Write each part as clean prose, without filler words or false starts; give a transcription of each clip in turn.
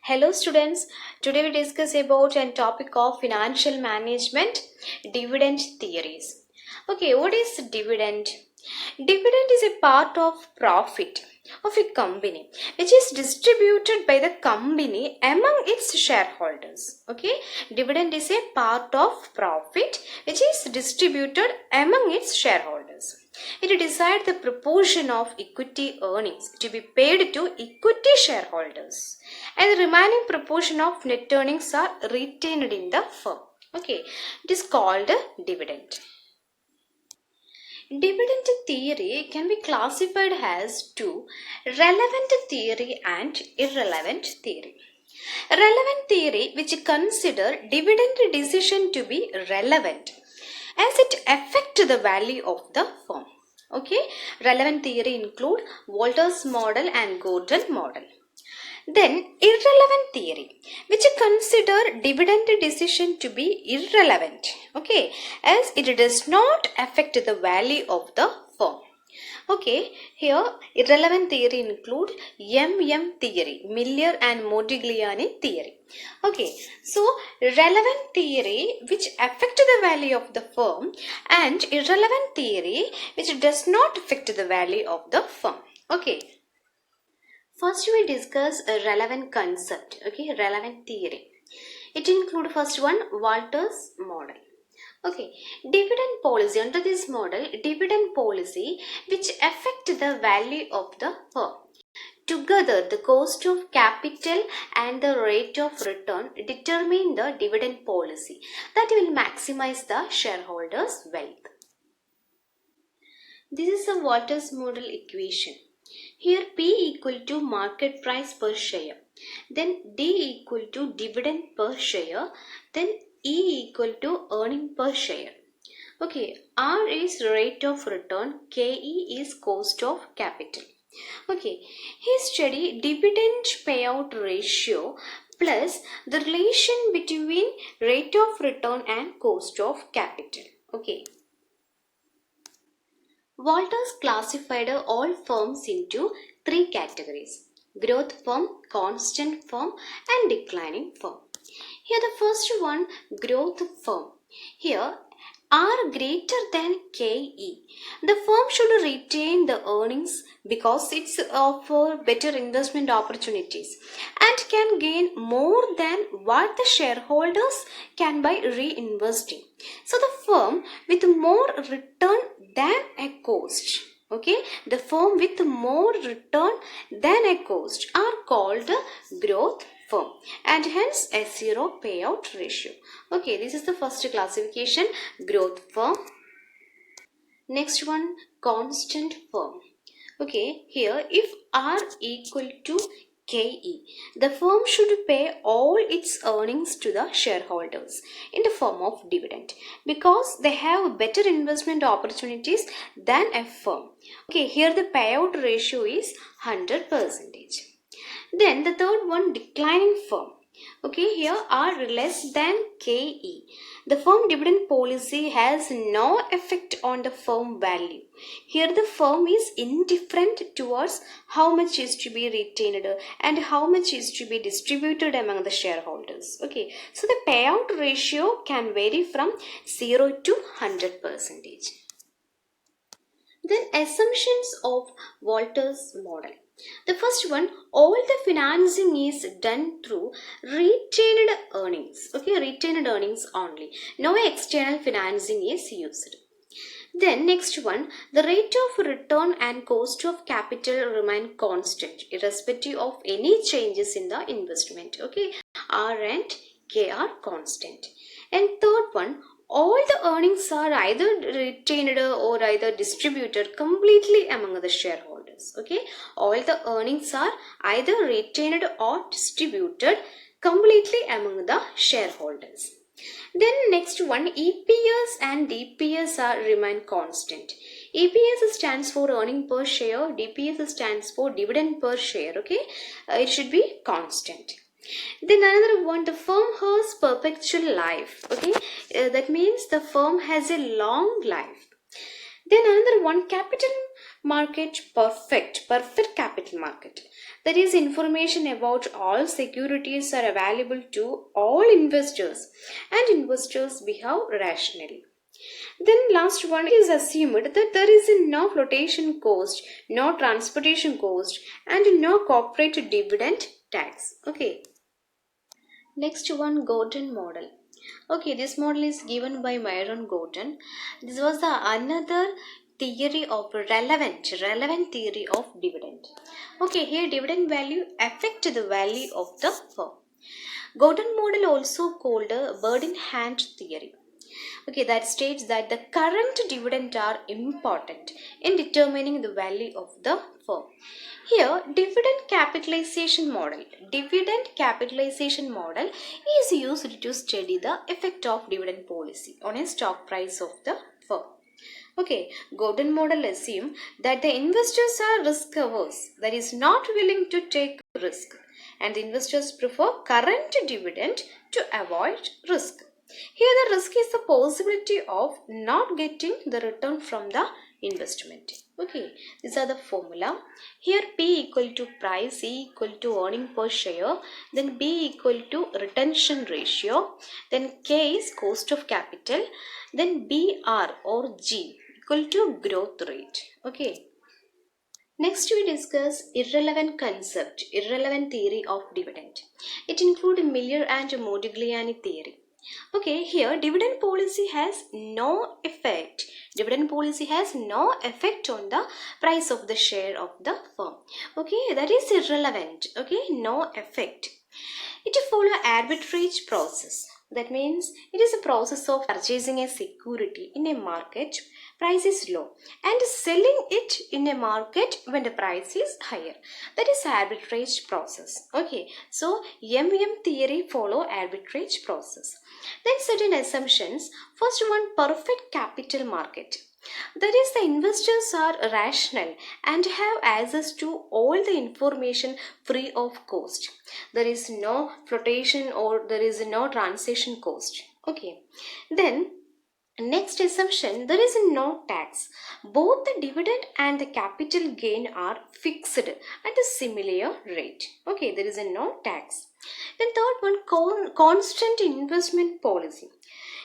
Hello students, today we discuss about a topic of financial management, dividend theories. Okay, what is dividend? Dividend is a part of profit of a company which is distributed by the company among its shareholders. Okay, dividend is a part of profit which is distributed among its shareholders. It decides the proportion of equity earnings to be paid to equity shareholders, and the remaining proportion of net earnings are retained in the firm. Okay, it is called dividend. Dividend theory can be classified as two: relevant theory and irrelevant theory. Relevant theory, which consider dividend decision to be relevant as it affect the value of the firm. Okay, relevant theory include Walter's model and Gordon model. Then irrelevant theory, which consider dividend decision to be irrelevant, okay, as it does not affect the value of the firm. Okay, here irrelevant theory include theory, Miller and Modigliani theory. Okay, so relevant theory which affect the value of the firm and irrelevant theory which does not affect the value of the firm. Okay. First we discuss a relevant concept, okay, relevant theory. It include first one, Walter's model. Okay, dividend policy. Under this model, dividend policy which affect the value of the firm. Together, the cost of capital and the rate of return determine the dividend policy that will maximize the shareholders' wealth. This is a Walter's model equation. Here P equal to market price per share, then D equal to dividend per share, then E equal to earning per share. Okay, R is rate of return, KE is cost of capital. Okay, he study dividend payout ratio plus the relation between rate of return and cost of capital. Okay. Walters classified all firms into three categories: growth firm, constant firm, and declining firm. Here the first one, growth firm. Here R greater than KE. The firm should retain the earnings because it's offer better investment opportunities and can gain more than what the shareholders can by reinvesting. So the firm with more return than a cost, okay, the firm with more return than a cost are called growth firm and hence S0 payout ratio. Okay, this is the first classification, growth firm. Next one, constant firm. Okay, here if R equal to KE, the firm should pay all its earnings to the shareholders in the form of dividend because they have better investment opportunities than a firm. Okay, here the payout ratio is 100%. Then the third one, declining firm. Okay, here R less than KE. The firm dividend policy has no effect on the firm value. Here the firm is indifferent towards how much is to be retained and how much is to be distributed among the shareholders. Okay, so the payout ratio can vary from 0 to 100%. Then assumptions of Walter's model. The first one, all the financing is done through retained earnings. Okay, retained earnings only. No external financing is used. Then next one, the rate of return and cost of capital remain constant irrespective of any changes in the investment. Okay, R and K are constant. And third one, all the earnings are either retained or either distributed completely among the shareholders. Okay, all the earnings are either retained or distributed completely among the shareholders. Then next one, EPS and DPS are remain constant. EPS stands for earning per share, DPS stands for dividend per share. Okay, it should be constant. Then another one, the firm has perpetual life. Okay, that means the firm has a long life. Then another one, capital market perfect capital market. That is, information about all securities are available to all investors and investors behave rationally. Then last one is assumed that there is no flotation cost, no transportation cost, and no corporate dividend tax. Okay. Next one, Gordon model. Okay, this model is given by Myron Gordon. This was the another theory of relevant theory of dividend. Okay, here dividend value affect the value of the firm. Gordon model also called a bird in hand theory. Okay, that states that the current dividend are important in determining the value of the firm. Here, dividend capitalization model is used to study the effect of dividend policy on a stock price of the firm. Okay, Gordon model assume that the investors are risk averse, that is not willing to take risk, and the investors prefer current dividend to avoid risk. Here the risk is the possibility of not getting the return from the investment. Okay, these are the formula. Here P equal to price, E equal to earning per share, then B equal to retention ratio, then K is cost of capital, then BR or G equal to growth rate. Okay. Next we discuss irrelevant theory of dividend. It includes Miller and Modigliani theory. Okay, here dividend policy has no effect. Dividend policy has no effect on the price of the share of the firm. Okay, that is irrelevant. Okay, no effect. It follows arbitrage process. That means it is a process of purchasing a security in a market price is low and selling it in a market when the price is higher. That is arbitrage process. Okay, so MM theory follow arbitrage process. Then certain assumptions. First one, perfect capital market. That is, the investors are rational and have access to all the information free of cost. There is no flotation or there is no transaction cost. Okay. Then next assumption, there is no tax. Both the dividend and the capital gain are fixed at a similar rate. Okay, there is no tax. Then third one, constant investment policy.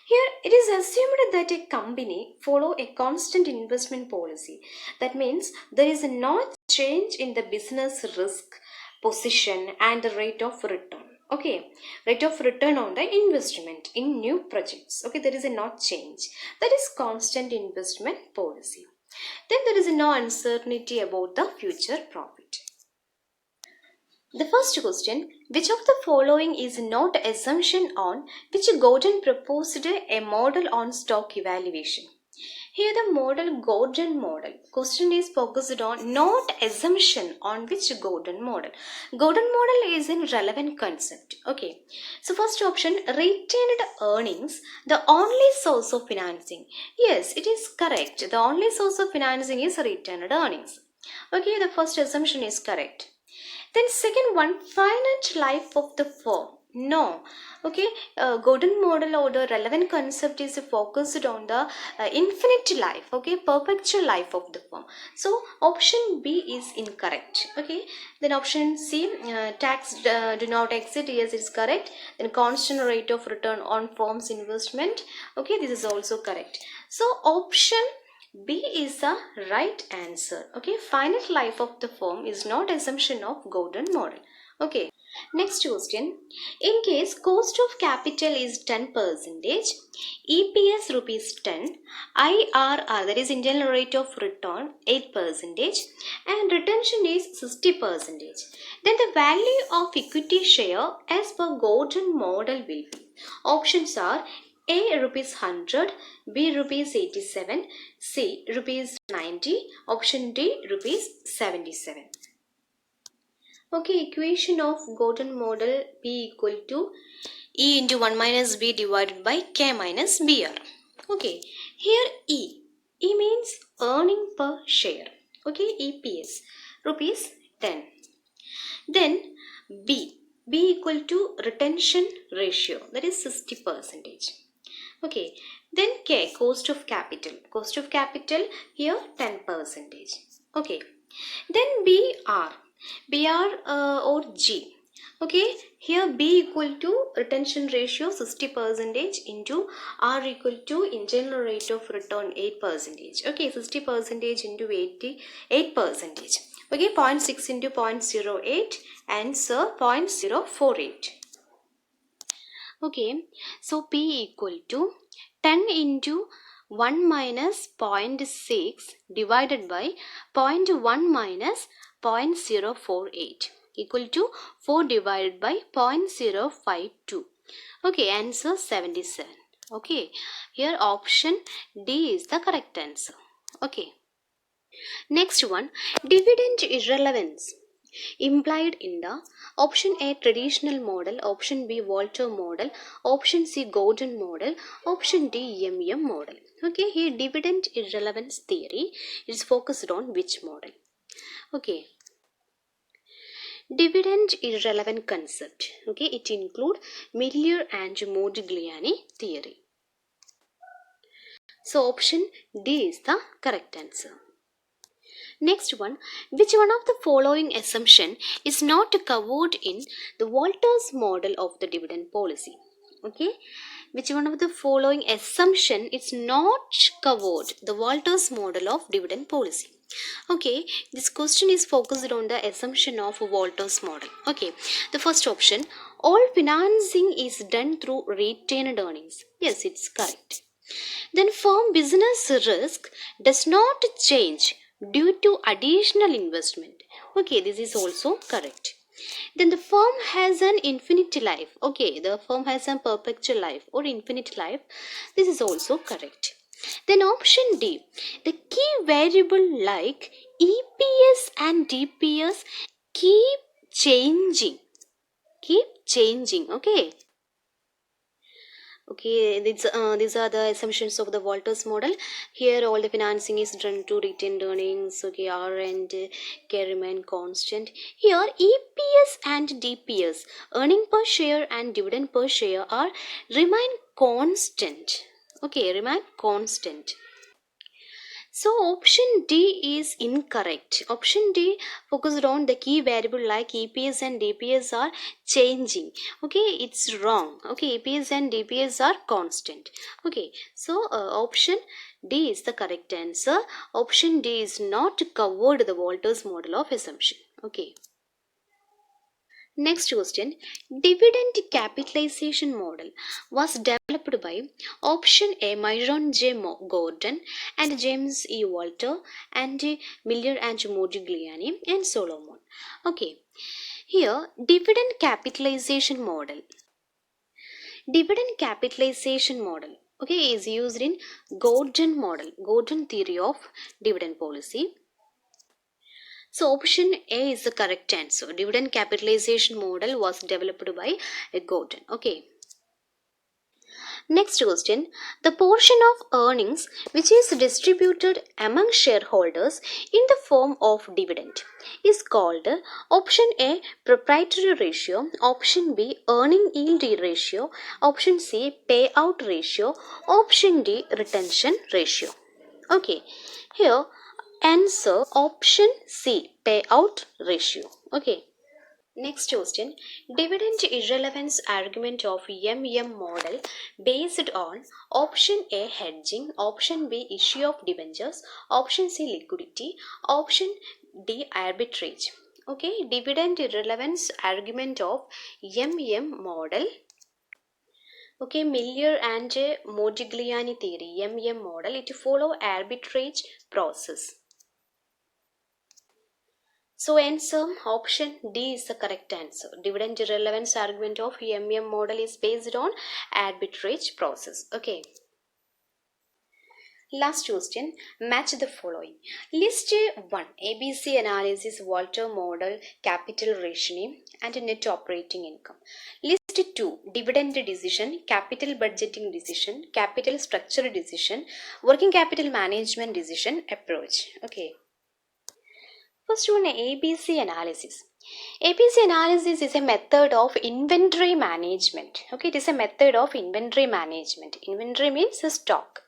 Here it is assumed that a company follow a constant investment policy. That means there is no change in the business risk, position and the rate of return. Okay, rate of return on the investment in new projects. Okay, there is a not change. That is constant investment policy. Then there is no uncertainty about the future profit. The first question, which of the following is not assumption on which Gordon proposed a model on stock evaluation? Here the model Gordon model. Question is focused on not assumption on which Gordon model. Gordon model is in relevant concept. Okay. So first option, retained earnings, the only source of financing. Yes, it is correct. The only source of financing is retained earnings. Okay, the first assumption is correct. Then second one, finite life of the firm. No. Okay, Gordon model or the relevant concept is focused on the infinite life. Okay, perpetual life of the firm. So option B is incorrect. Okay, then option C, tax do not exit. Yes, it's correct. Then constant rate of return on firm's investment. Okay, this is also correct. So option B is the right answer. Okay, finite life of the firm is not assumption of Gordon model. Okay, next question. In case cost of capital is 10%, EPS rupees 10, IRR, that is internal rate of return 8%, and retention is 60%. Then the value of equity share as per Gordon model will be. Options are A rupees 100, B rupees 87, C rupees 90, option D rupees 77. Okay, equation of Gordon model P equal to E into 1 minus B divided by K minus BR. Okay, here E means earning per share. Okay, EPS rupees 10. Then B equal to retention ratio, that is 60%. Okay, then K, cost of capital. Cost of capital here 10%. Okay. Then BR or G. Okay, here B equal to retention ratio 60% into R equal to internal rate of return 8%. Okay, 60% into 88%. Okay, 0.6 into 0.08, answer 0.048. Okay, so P equal to 10 into 1 minus 0.6 divided by 0.1 minus 0.048 equal to 4 divided by 0.052. Okay, answer 77. Okay, here option D is the correct answer. Okay. Next one, dividend irrelevance implied in the option A traditional model, option B Walter model, option C Gordon model, option D MM model. Okay, here dividend irrelevance theory is focused on which model? Okay, dividend irrelevant concept. Okay, it include Miller and Modigliani theory. So option D is the correct answer. Next one, which one of the following assumption is not covered in the Walters model of the dividend policy? Okay, which one of the following assumption is not covered the Walters model of dividend policy? Okay, this question is focused on the assumption of Walters model. Okay, the first option, all financing is done through retained earnings. Yes, it's correct. Then firm business risk does not change due to additional investment. Okay, this is also correct. Then the firm has an infinite life. Okay, the firm has a perpetual life or infinite life. This is also correct. Then option D, the key variable like EPS and DPS keep changing. Keep changing. Okay. Okay, these are the assumptions of the Walters model. Here all the financing is done to retained earnings. Okay, R and K remain constant. Here EPS and DPS, earning per share and dividend per share, are remain constant. Okay, remain constant. So option D is incorrect. Option D focused on the key variable like EPS and DPS are changing. Okay, it's wrong. Okay, EPS and DPS are constant. Okay, so option D is the correct answer. Option D is not covered the Walters model of assumption. Okay. Next question, dividend capitalization model was developed by option A Myron J. Gordon and James E. Walter and Miller and Modigliani and Solomon. Okay, here dividend capitalization model. Dividend capitalization model, okay, is used in Gordon model, Gordon theory of dividend policy. So option A is the correct answer. Dividend capitalization model was developed by Gordon. Okay. Next question. The portion of earnings which is distributed among shareholders in the form of dividend is called option A proprietary ratio, option B earning yield ratio, option C payout ratio, option D retention ratio. Okay. Here answer option C payout ratio. Okay. Next question, dividend irrelevance argument of MM model based on option A hedging, option B issue of debentures, option C liquidity, option D arbitrage. Okay, dividend irrelevance argument of MM model. Okay, Miller and Modigliani theory, MM model, it follow arbitrage process. So answer option D is the correct answer. Dividend irrelevance argument of MM model is based on arbitrage process. Okay. Last question, match the following. List 1, ABC analysis, Walter model, capital rationing and net operating income. List 2, dividend decision, capital budgeting decision, capital structure decision, working capital management decision, approach. Okay. First one, ABC analysis. ABC analysis is a method of inventory management. Okay, it is a method of inventory management. Inventory means a stock.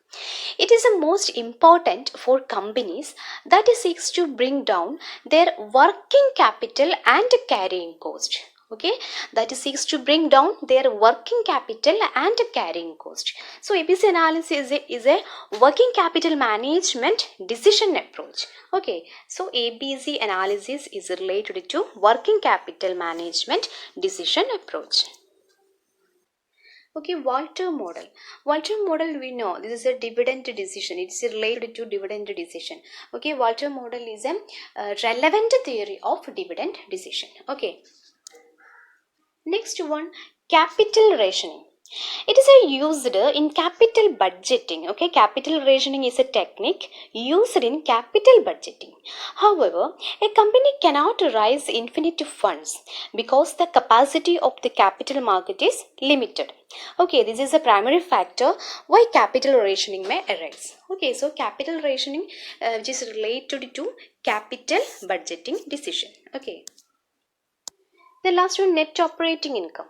It is the most important for companies that seeks to bring down their working capital and carrying cost. Okay, that seeks to bring down their working capital and carrying cost. So ABC analysis is a working capital management decision approach. Okay, so ABC analysis is related to working capital management decision approach. Okay, Walter model. Walter model, we know this is a dividend decision. It's related to dividend decision. Okay, Walter model is a relevant theory of dividend decision. Okay. Next one, capital rationing. It is used in capital budgeting. Okay, capital rationing is a technique used in capital budgeting. However, a company cannot raise infinite funds because the capacity of the capital market is limited. Okay, this is a primary factor why capital rationing may arise. Okay, so capital rationing which is related to capital budgeting decision. Okay. The last one, net operating income.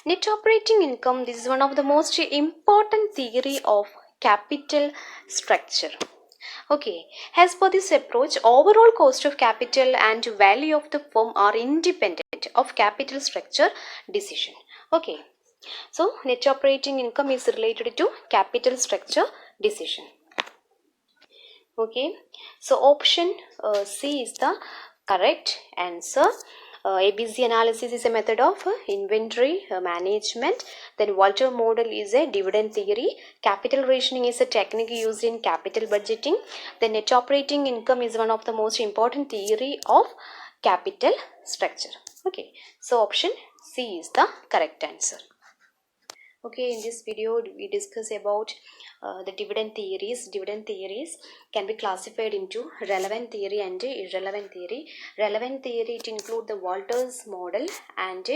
Net operating income, this is one of the most important theory of capital structure. Okay, as per this approach, overall cost of capital and value of the firm are independent of capital structure decision. Okay, so net operating income is related to capital structure decision. Okay, so option C is the correct answer. ABC analysis is a method of inventory management. Then Walter model is a dividend theory. Capital rationing is a technique used in capital budgeting. Then net operating income is one of the most important theory of capital structure. Okay, so option C is the correct answer. Okay, in this video we discuss about the dividend theories. Dividend theories can be classified into relevant theory and irrelevant theory. Relevant theory, it include the Walters model and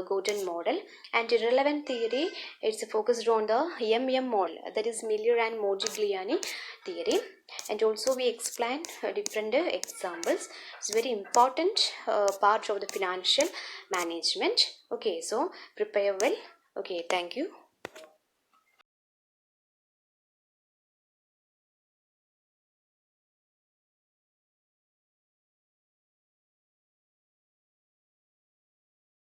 Gordon model, and irrelevant theory, it's focused on the MM model, that is Miller and Modigliani theory. And also we explain different examples. It's very important part of the financial management. Okay, so prepare well. Okay, thank you.